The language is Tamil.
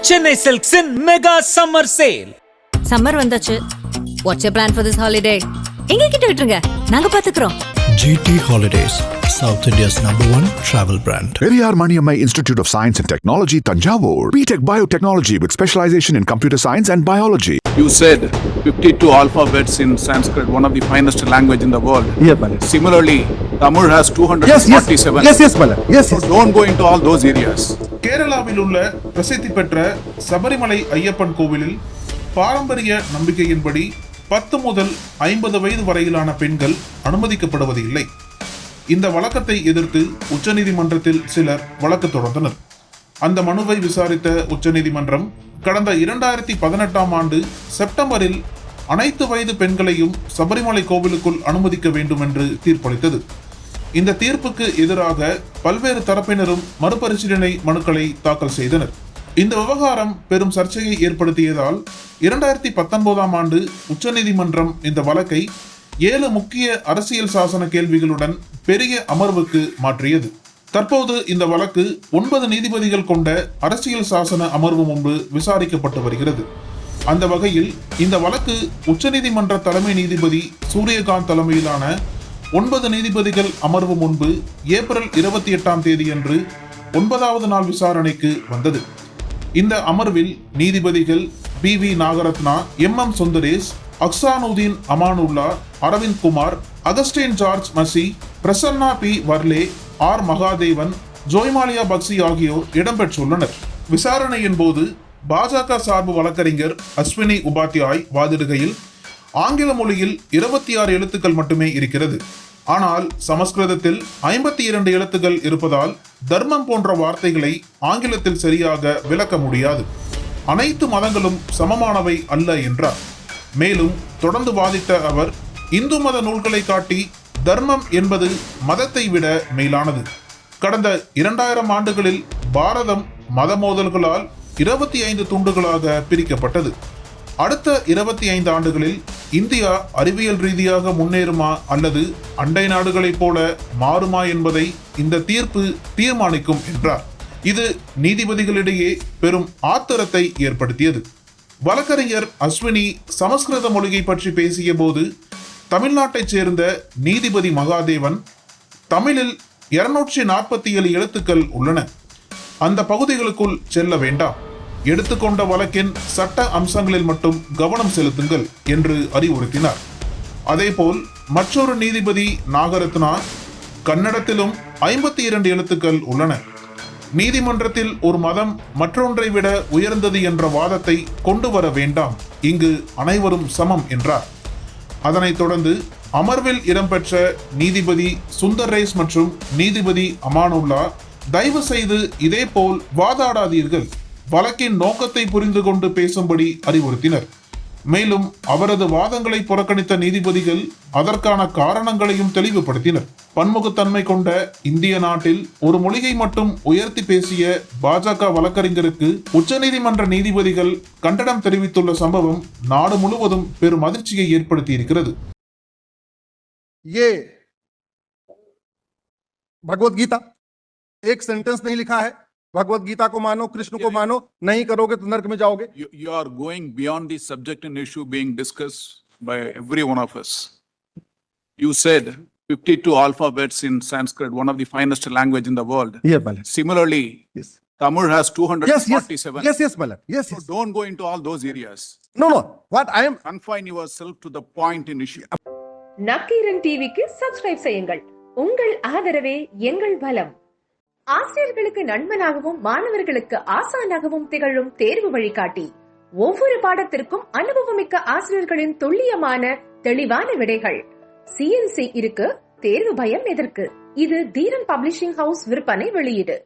Chennai Silks in Mega Summer Sale. Summer வந்தாச்சு. What's your plan for this holiday? எங்க கிட்ட விட்டுருங்க, நாங்க பாத்துக்கிறோம். GT Holidays, South India's #1 travel brand. Periyar Maniammai Institute of Science and Technology, Tanjavur. BTech Biotechnology with specialization in computer science and biology. You said 52 alphabets in Sanskrit, one of the finest language in the world. Yes, Bala. Similarly, Tamil has 247. Yes, Bala. Yes. So don't go into all those areas. கேரளாவில் உள்ள பிரசித்தி பெற்ற சபரிமலை ஐயப்பன் கோவிலில் பாரம்பரிய நம்பிக்கையின்படி 10 முதல் 50 வயது வரையிலான பெண்கள் அனுமதிக்கப்படுவது இல்லை. இந்த வழக்கத்தை எதிர்த்து உச்சநீதிமன்றத்தில் சிலர் வழக்கு தொடர்ந்தனர். அந்த மனுவை விசாரித்த உச்சநீதிமன்றம் கடந்த 2018ஆம் ஆண்டு செப்டம்பரில் அனைத்து வயது பெண்களையும் சபரிமலை கோவிலுக்குள் அனுமதிக்க வேண்டும் என்று தீர்ப்பளித்தது. இந்த தீர்ப்புக்கு எதிராக பல்வேறு தரப்பினரும் மறுபரிசீலனை மனுக்களை தாக்கல் செய்தனர். இந்த விவகாரம் பெரும் சர்ச்சையை ஏற்படுத்தியதால் 2019ஆம் ஆண்டு உச்சநீதிமன்றம் இந்த வழக்கை 7 முக்கிய அரசியல் சாசன கேள்விகளுடன் பெரிய அமர்வுக்கு மாற்றியது. தற்போது இந்த வழக்கு 9 நீதிபதிகள் கொண்ட அரசியல் சாசன அமர்வு முன்பு விசாரிக்கப்பட்டு வருகிறது. அந்த வகையில் இந்த வழக்கு உச்சநீதிமன்ற தலைமை நீதிபதி சூரியகாந்த் தலைமையிலான 9 நீதிபதிகள் அமர்வு முன்பு ஏப்ரல் 28ஆம் தேதியன்று 9வது நாள் விசாரணைக்கு வந்தது. இந்த அமர்வில் நீதிபதிகள் BV Nagarathna, MM Sundaresh, Ahsanuddin Amanullah, Aravind Kumar, Augustine George Masih, Prasanna P வர்லே, R Mahadevan, Joymalya Bagchi ஆகியோர் இடம்பெற்றுள்ளனர். விசாரணையின் போது பாஜக சார்பு வழக்கறிஞர் அஸ்வினி உபாத்யாய் வாதிடுகையில் ஆங்கில மொழியில் 26 எழுத்துக்கள் மட்டுமே இருக்கிறது. ஆனால் சமஸ்கிருதத்தில் 52 எழுத்துக்கள் இருப்பதால் தர்மம் போன்ற வார்த்தைகளை ஆங்கிலத்தில் சரியாக விளக்க முடியாது. அனைத்து மதங்களும் சமமானவை அல்ல என்றார். மேலும் தொடர்ந்து வாதிட்ட அவர், இந்து மத நூல்களை காட்டி தர்மம் என்பது மதத்தை விட மேலானது. கடந்த 2000 ஆண்டுகளில் பாரதம் மத மோதல்களால் 25 துண்டுகளாக பிரிக்கப்பட்டது. அடுத்த 25 ஆண்டுகளில் இந்தியா அறிவியல் ரீதியாக முன்னேறுமா அல்லது அண்டை நாடுகளைப் போல மாறுமா என்பதை இந்த தீர்ப்பு தீர்மானிக்கும் என்றார். இது நீதிபதிகளிடையே பெரும் ஆத்திரத்தை ஏற்படுத்தியது. வழக்கறிஞர் அஸ்வினி சமஸ்கிருத மொழியை பற்றி பேசிய போது, தமிழ்நாட்டைச் சேர்ந்த நீதிபதி மகாதேவன், தமிழில் 247 எழுத்துக்கள் உள்ளன, அந்த பகுதிகளுக்குள் செல்ல வேண்டாம், எடுத்துக்கொண்ட வழக்கின் சட்ட அம்சங்களில் மட்டும் கவனம் செலுத்துங்கள் என்று அறிவுறுத்தினார். அதேபோல் மற்றொரு நீதிபதி நாகரத்னா, கன்னடத்திலும் 52 எழுத்துக்கள் உள்ளன, நீதிமன்றத்தில் ஒரு மதம் மற்றொன்றை விட உயர்ந்தது என்ற வாதத்தை கொண்டு வர வேண்டாம், இங்கு அனைவரும் சமம் என்றார். அதனைத் தொடர்ந்து அமர்வில் இடம்பெற்ற நீதிபதி சுந்தரேஷ் மற்றும் நீதிபதி அமானுல்லா, தயவு செய்து இதேபோல் வாதாடாதீர்கள், வழக்கின் நோக்கத்தை புரிந்து கொண்டு பேசும்படி அறிவுறுத்தினர். மேலும் அவரது வாதங்களை புறக்கணித்த நீதிபதிகள் அதற்கான காரணங்களையும் தெளிவுபடுத்தினர். பன்முகத்தன்மை கொண்ட இந்திய நாட்டில் ஒரு மொழியை மட்டும் உயர்த்தி பேசிய பாஜக வழக்கறிஞருக்கு உச்சநீதிமன்ற நீதிபதிகள் கண்டனம் தெரிவித்துள்ள சம்பவம் நாடு முழுவதும் பெரும் அதிர்ச்சியை ஏற்படுத்தி இருக்கிறது. भगवत गीता एक सेंटेंस नहीं लिखा है, भगवत गीता को मानो, कृष्ण को मानो, नहीं करोगे तो नरक में जाओगे. You are going beyond the subject and issue being discussed by every one of us. You said 52 alphabets in Sanskrit, one of the finest language in the world. Yes, Bala. Similarly, Yes. Tamil has 247. Yes, Bala. Yes. So don't go into all those areas. No. What I am. Confine yourself to the point in issue. Nakkheeran டிவிக்கு சப்ஸ்கிரைப் செய்யுங்கள். உங்கள் ஆதரவே எங்கள் பலம். ஆசிரியர்களுக்கு நண்பனாகவும் மாணவர்களுக்கு ஆசானாகவும் திகழும் தேர்வு வழிகாட்டி. ஒவ்வொரு பாடத்திற்கும் அனுபவமிக்க ஆசிரியர்களின் துல்லியமான தெளிவான விடைகள். CNC இருக்கு, தேர்வு பயம் எதற்கு? இது தீரன் பப்ளிஷிங் ஹவுஸ் விற்பனை வெளியீடு.